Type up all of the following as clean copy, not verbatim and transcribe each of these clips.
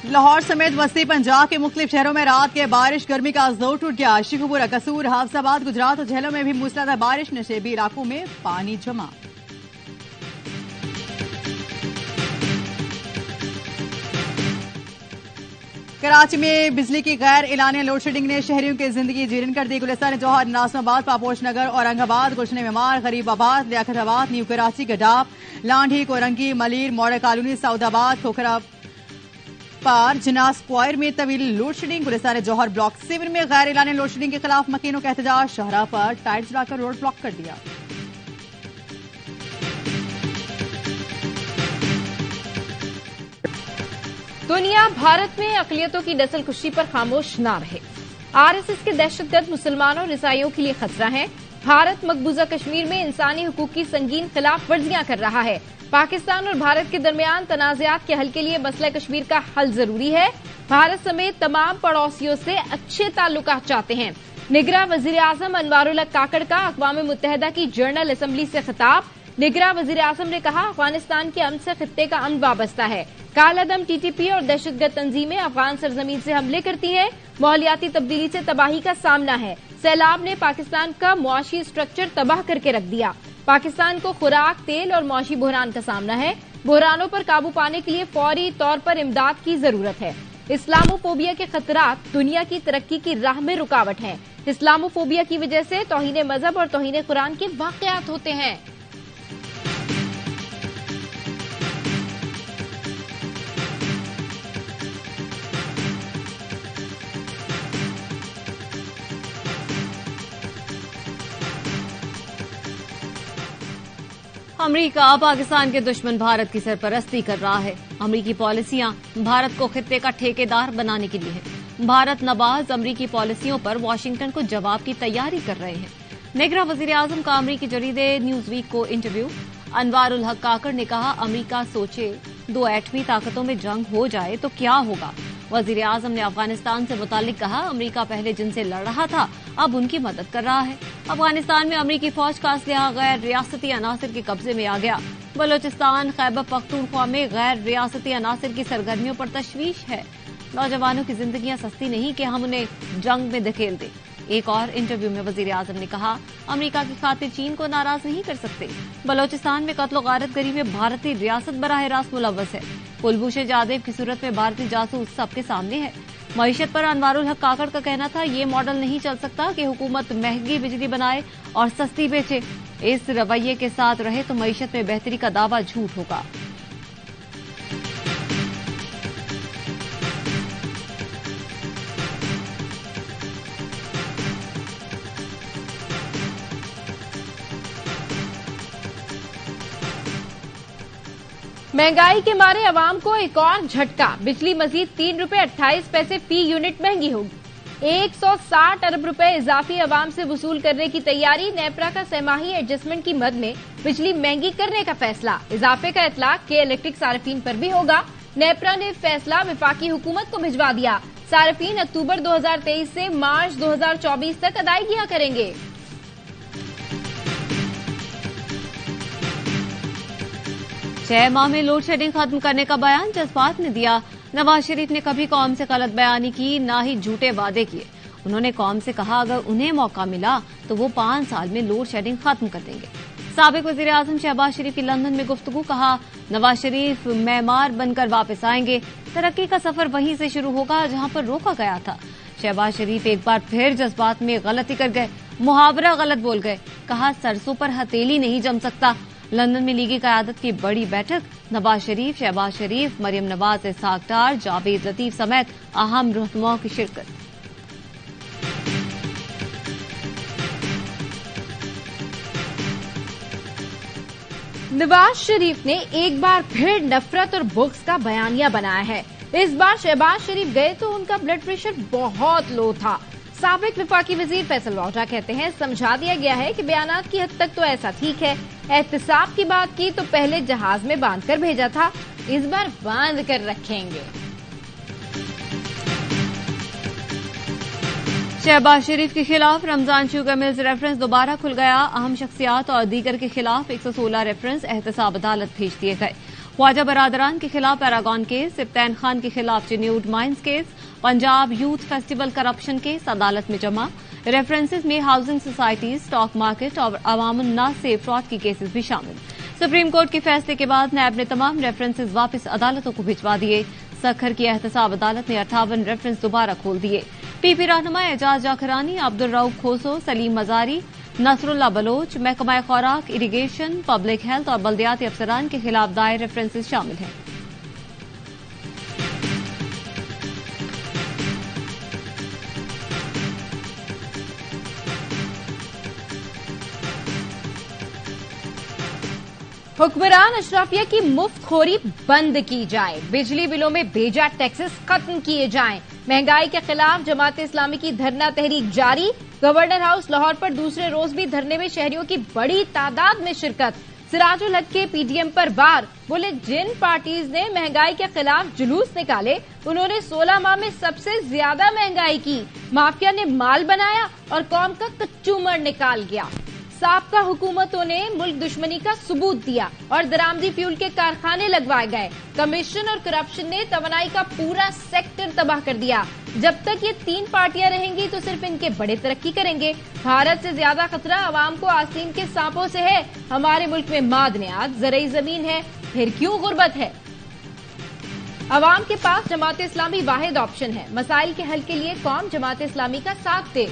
लाहौर समेत वस्ती पंजाब के मुख्तलिफ शहरों में रात के बारिश गर्मी का जोर टूट गया। शिखुपुरा, कसूर, हाफजाबाद, गुजरात और झेलों में भी मूसलाधार बारिश, नशेबी इलाकों में पानी जमा। कराची में बिजली की गैर एलानिया लोड शेडिंग ने शहरियों की जिंदगी जीर्ण कर दी। Gulistan Jauhar, Nazimabad, Paposh Nagar, Aurangabad, Gulshan Maymar, Gharibabad, Liaquatabad, New Karachi, Gadap, Landhi, Korangi, Malir, Model Colony, Saudabad, Khokhra Par, Jinnah Square में तवील load shedding. Gulistan Jauhar block 7 में गैर एलानिया लोड शेडिंग के खिलाफ मकीनों का एहतजाज, शाहरा पर टाइल्स लाकर रोड ब्लॉक कर दिया। दुनिया भारत में अक़लियतों की नस्लकुशी पर खामोश ना रहे। आरएसएस के दहशतगर्द मुसलमानों और ईसाइयों के लिए खतरा है। भारत मकबूजा कश्मीर में इंसानी हुकूक की संगीन खिलाफ वर्जियां कर रहा है। पाकिस्तान और भारत के दरमियान तनाज़ात के हल के लिए मसला कश्मीर का हल जरूरी है। भारत समेत तमाम पड़ोसियों से अच्छे ताल्लुकात चाहते हैं। निगरा वजीर आजम अनवारुल हक काकड़ का अक़वाम मुत्तहिदा की जनरल असम्बली से खिताब। निगरा वजीर आजम ने कहा, अफगानिस्तान के अमन से खित्ते का अमन वाबस्ता है। कालादम टीटीपी और दहशतगर्द तंजीमें अफगान सरजमीन से हमले करती हैं। माहौलियाती तब्दीली से तबाही का सामना है। सैलाब ने पाकिस्तान का मुआशी स्ट्रक्चर तबाह करके रख दिया। पाकिस्तान को खुराक, तेल और मुआशी बहरान का सामना है। बहरानों पर काबू पाने के लिए फौरी तौर पर इमदाद की जरूरत है। इस्लामोफोबिया के खतरात दुनिया की तरक्की की राह में रुकावट हैं। इस्लामोफोबिया की वजह से तौहीन मजहब और तौहीन कुरान के वाकयात होते हैं। अमरीका पाकिस्तान के दुश्मन भारत की सरपरस्ती कर रहा है। अमरीकी पॉलिसियां भारत को खित्ते का ठेकेदार बनाने के लिए है। भारत नवाज अमरीकी पॉलिसियों पर वाशिंगटन को जवाब की तैयारी कर रहे हैं। निगरां वजीर आजम का अमरीकी जरीदे न्यूज वीक को इंटरव्यू। अनवारुल हक काकड़ ने कहा, अमरीका सोचे 2 एटमी ताकतों में जंग हो जाए तो क्या होगा। वजीर आजम ने अफगानिस्तान से मुतालिक कहा, अमरीका पहले जिनसे लड़ रहा था अब उनकी मदद कर रहा है। अफगानिस्तान में अमरीकी फौज का असलहा गैर रियासती अनासर के कब्जे में आ गया। बलोचिस्तान, खैबर पख्तूनख्वा में गैर रियासती अनासर की सरगर्मियों पर तशवीश है। नौजवानों की जिंदगियां सस्ती नहीं कि हम उन्हें जंग में धकेल दें। एक और इंटरव्यू में वजीर आजम ने कहा, अमरीका की खातिर चीन को नाराज नहीं कर सकते। बलोचिस्तान में कत्ल गारतगरी में भारतीय रियासत बराह रास्त मुलव्वस है। कुलभूषण जाधव की सूरत में भारतीय जासूस सबके सामने है। मईशत पर अनवारुल हक काकड़ का कहना था, ये मॉडल नहीं चल सकता कि हुकूमत महंगी बिजली बनाए और सस्ती बेचे। इस रवैये के साथ रहे तो मईशत में बेहतरी का दावा झूठ होगा। महंगाई के मारे अवाम को एक और झटका। बिजली मजीद 3 रुपए 28 पैसे फी यूनिट महंगी होगी। 160 अरब रुपए इजाफी अवाम से वसूल करने की तैयारी। नेपरा का सहमाही एडजस्टमेंट की मद में बिजली महंगी करने का फैसला। इजाफे का इतलाक के इलेक्ट्रिक सार्फिन पर भी होगा। नेपरा ने फैसला विफाकी हुकूमत को भिजवा दिया। सार्फिन अक्टूबर 2023 से मार्च 2024 तक अदायगियां करेंगे। छह माह में लोड शेडिंग खत्म करने का बयान जज्बात ने दिया। नवाज शरीफ ने कभी कौम से गलत बयानी की, ना ही झूठे वादे किए। उन्होंने कौम से कहा, अगर उन्हें मौका मिला तो वो 5 साल में लोड शेडिंग खत्म कर देंगे। साबिक वजीर आजम शहबाज शरीफ की लंदन में गुफ्तगू। कहा, नवाज शरीफ मेमार बनकर वापस आएंगे। तरक्की का सफर वहीं से शुरू होगा जहां पर रोका गया था। शहबाज शरीफ एक बार फिर जज्बात में गलती कर गए, मुहावरा गलत बोल गए। कहा, सरसों पर हथेली नहीं जम सकता। लंदन में लीगी क़यादत की बड़ी बैठक। नवाज शरीफ, शहबाज शरीफ, मरियम नवाज, इसहाक डार, जावेद लतीफ समेत अहम रहनुमाओं की शिरकत। नवाज शरीफ ने एक बार फिर नफरत और बुग़्ज़ का बयानिया बनाया है। इस बार शहबाज शरीफ गए तो उनका ब्लड प्रेशर बहुत लो था। साबिक विफाकी वजीर फैसल वाउटा कहते हैं, समझा दिया गया है कि बयानात की हद तक तो ऐसा ठीक है। एहतसाब की बात की तो पहले जहाज में बांध कर भेजा था, इस बार बांध कर रखेंगे। शहबाज शरीफ के खिलाफ रमजान शुगर मिल्स रेफरेंस दोबारा खुल गया। अहम शख्सियात और दीगर के खिलाफ 116 रेफरेंस एहतसाब अदालत भेज दिए गए। ख्वाजा बरादरान के खिलाफ पैरागॉन केस, इब्तैन खान के खिलाफ Chiniot mines case, Punjab youth festival corruption case अदालत में जमा। रेफरेंसेस में हाउसिंग सोसाइटी, स्टॉक मार्केट और अवामुन नास से फ्रॉड की केसेस भी शामिल। सुप्रीम कोर्ट के फैसले के बाद नैब ने तमाम रेफरेंसेस वापस अदालतों को भिजवा दिए। सखर की एहतसाब अदालत ने 58 रेफरेंस दोबारा खोल दिए। पीपी रहनुमा एजाज जाखरानी, अब्दुल रऊफ खोसो, सलीम मजारी, नसरुल्लाह बलोच, महकमा खुराक, इरिगेशन, पब्लिक हेल्थ और बल्दियाती अफसरान के खिलाफ दायर रेफरेंसेस शामिल हैं। हुक्मरान अशराफिया की मुफ्तखोरी बंद की जाए, बिजली बिलों में बेजा टैक्सेस खत्म किए जाएं, महंगाई के खिलाफ जमात इस्लामी की धरना तहरीक जारी। गवर्नर हाउस लाहौर पर दूसरे रोज भी धरने में शहरियों की बड़ी तादाद में शिरकत। सिराजुल हक के पीडीएम पर वार, बोले जिन पार्टीज ने महंगाई के खिलाफ जुलूस निकाले उन्होंने 16 माह में सबसे ज्यादा महंगाई की। माफिया ने माल बनाया और कौम का कच्चूमर निकाल गया। साबका हुकूमतों ने मुल्क दुश्मनी का सबूत दिया और दरामदी फ्यूल के कारखाने लगवाए गए। कमीशन और करप्शन ने तवानाई का पूरा सेक्टर तबाह कर दिया। जब तक ये 3 पार्टियां रहेंगी तो सिर्फ इनके बड़े तरक्की करेंगे। भारत से ज्यादा खतरा आवाम को आस्तीन के सांपों से है। हमारे मुल्क में मादनियात, ज़रई जमीन है, फिर क्यों गुर्बत है। अवाम के पास जमात इस्लामी वाहिद ऑप्शन है। मसाइल के हल के लिए कौम जमात इस्लामी का साथ दे।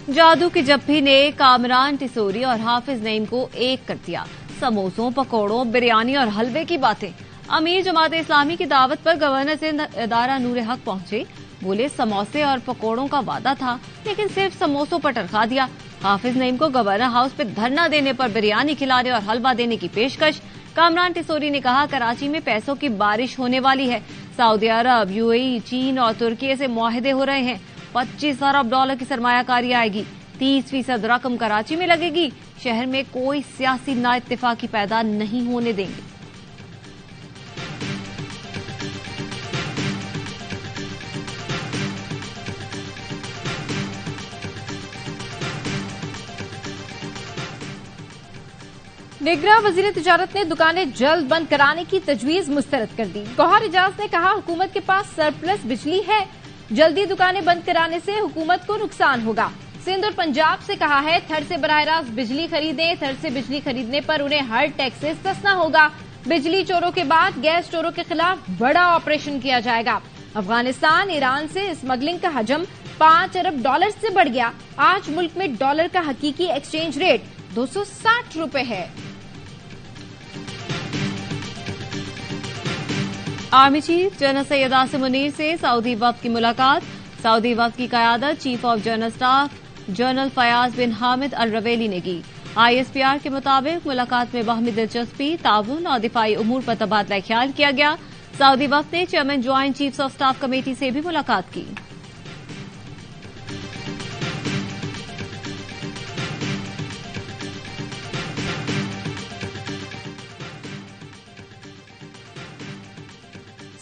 जादू की जप्पी ने कामरान टिसोरी और हाफिज नईम को एक कर दिया। समोसों, पकौड़ों, बिरयानी और हलवे की बातें। अमीर जमात इस्लामी की दावत पर गवर्नर से इदारा नूर हक पहुंचे। बोले समोसे और पकौड़ों का वादा था लेकिन सिर्फ समोसों पर टरखा दिया। हाफिज नईम को गवर्नर हाउस पर धरना देने पर बिरयानी खिलाने और हलवा देने की पेशकश। कामरान टिसोरी ने कहा कराची में पैसों की बारिश होने वाली है। सऊदी अरब, यूएई, चीन और तुर्की से मुआहदे हो रहे हैं। 25 अरब डॉलर की सरमायाकारी आएगी। 30% रकम कराची में लगेगी। शहर में कोई सियासी नाइत्तेफाकी पैदा नहीं होने देंगे। निगरां वजीर तिजारत ने दुकानें जल्द बंद कराने की तजवीज मुस्तरद कर दी। गौहर एजाज ने कहा हुकूमत के पास सरप्लस बिजली है, जल्दी दुकानें बंद कराने से हुकूमत को नुकसान होगा। सिंध और पंजाब से कहा है थर से बराह रास्त बिजली खरीदें। थर से बिजली खरीदने पर उन्हें हर टैक्स से सस्ता होगा। बिजली चोरों के बाद गैस चोरों के खिलाफ बड़ा ऑपरेशन किया जाएगा। अफगानिस्तान ईरान से स्मगलिंग का हजम 5 अरब डॉलर से बढ़ गया। आज मुल्क में डॉलर का हकीकी एक्सचेंज रेट 260 रुपए है। Army chief general Syed Asim Munir से सऊदी वफ्द की मुलाकात। सऊदी वफ्द की क़यादत chief of general staff general Fayyad bin Hamid al Ruwaili ने की। आईएसपीआर के मुताबिक मुलाकात में बाहमी दिलचस्पी, ताउन और दिफाई उमूर पर तबादला ख्याल किया गया। सऊदी वफ्द ने chairman joint chiefs of staff committee से भी मुलाकात की।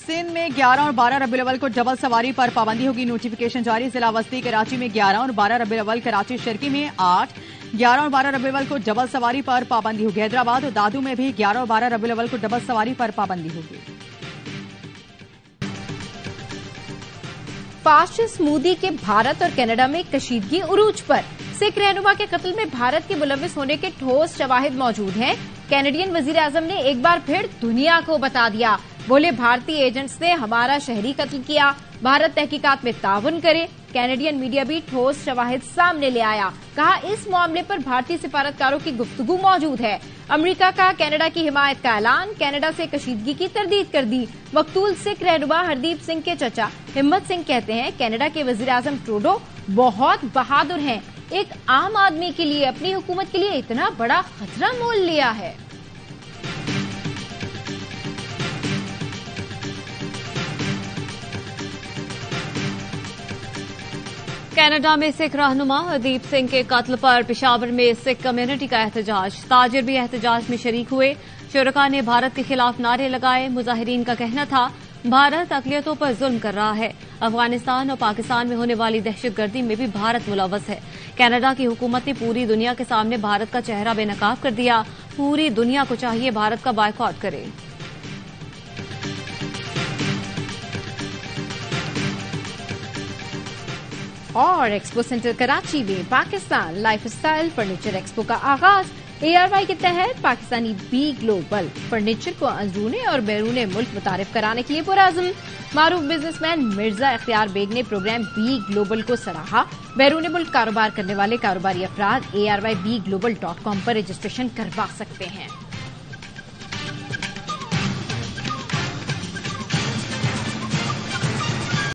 सिंध में 11 और 12 रबीउल अव्वल को डबल सवारी पर पाबंदी होगी। नोटिफिकेशन जारी। जिला वस्ती कराची में 11 और 12 रबीउल अव्वल, कराची शर्की में 8, 11 और 12 रबीउल अव्वल को डबल सवारी पर पाबंदी होगी। हैदराबाद और दादू में भी 11 और 12 रबीउल अव्वल को डबल सवारी पर पाबंदी होगी। फाशिस्ट मोदी के भारत और कनाडा में कशीदगी उरूज पर। सिख रहनुमा के कत्ल में भारत के मुलविस होने के ठोस शवाहिद मौजूद हैं। कैनेडियन वजीर आजम ने एक बार फिर दुनिया को बता दिया। बोले भारतीय एजेंट्स ने हमारा शहरी कत्ल किया, भारत तहकीकात में ताउन करे। कैनेडियन मीडिया भी ठोस शवाहिद सामने ले आया। कहा इस मामले पर भारतीय सिफारतकारों की गुफ्तगू मौजूद है। अमेरिका का कनाडा की हिमायत का ऐलान। कनाडा से कशीदगी की तरदीद कर दी। मकतूल सिख रहनुमा हरदीप सिंह के चचा हिम्मत सिंह कहते हैं कनाडा के वजीर आजम ट्रूडो बहुत बहादुर हैं। एक आम आदमी के लिए, अपनी हुकूमत के लिए इतना बड़ा खतरा मोल लिया है। कनाडा में सिख रहनुमा हरदीप सिंह के कत्ल पर पेशावर में सिख कम्युनिटी का एहतजाज। ताजिर भी एहतजाज में शरीक हुए। शुरका ने भारत के खिलाफ नारे लगाए। मुजाहिरीन का कहना था भारत अक़लियतों पर जुल्म कर रहा है। अफगानिस्तान और पाकिस्तान में होने वाली दहशतगर्दी में भी भारत मुलव्वस है। कनाडा की हुकूमत ने पूरी दुनिया के सामने भारत का चेहरा बेनकाब कर दिया। पूरी दुनिया को चाहिए भारत का बायकॉट करे। और एक्सपो सेंटर कराची में पाकिस्तान लाइफस्टाइल फर्नीचर एक्सपो का आगाज। ARY के तहत पाकिस्तानी बी ग्लोबल फर्नीचर को अंदरूने और बैरूने मुल्क मुतारिफ कराने के लिए पुरअज़्म। मारूफ बिजनेसमैन मिर्जा इख्तियार बेग ने प्रोग्राम बी ग्लोबल को सराहा। बैरूने मुल्क कारोबार करने वाले कारोबारी अफराद ARYBglobal.com पर रजिस्ट्रेशन करवा सकते हैं।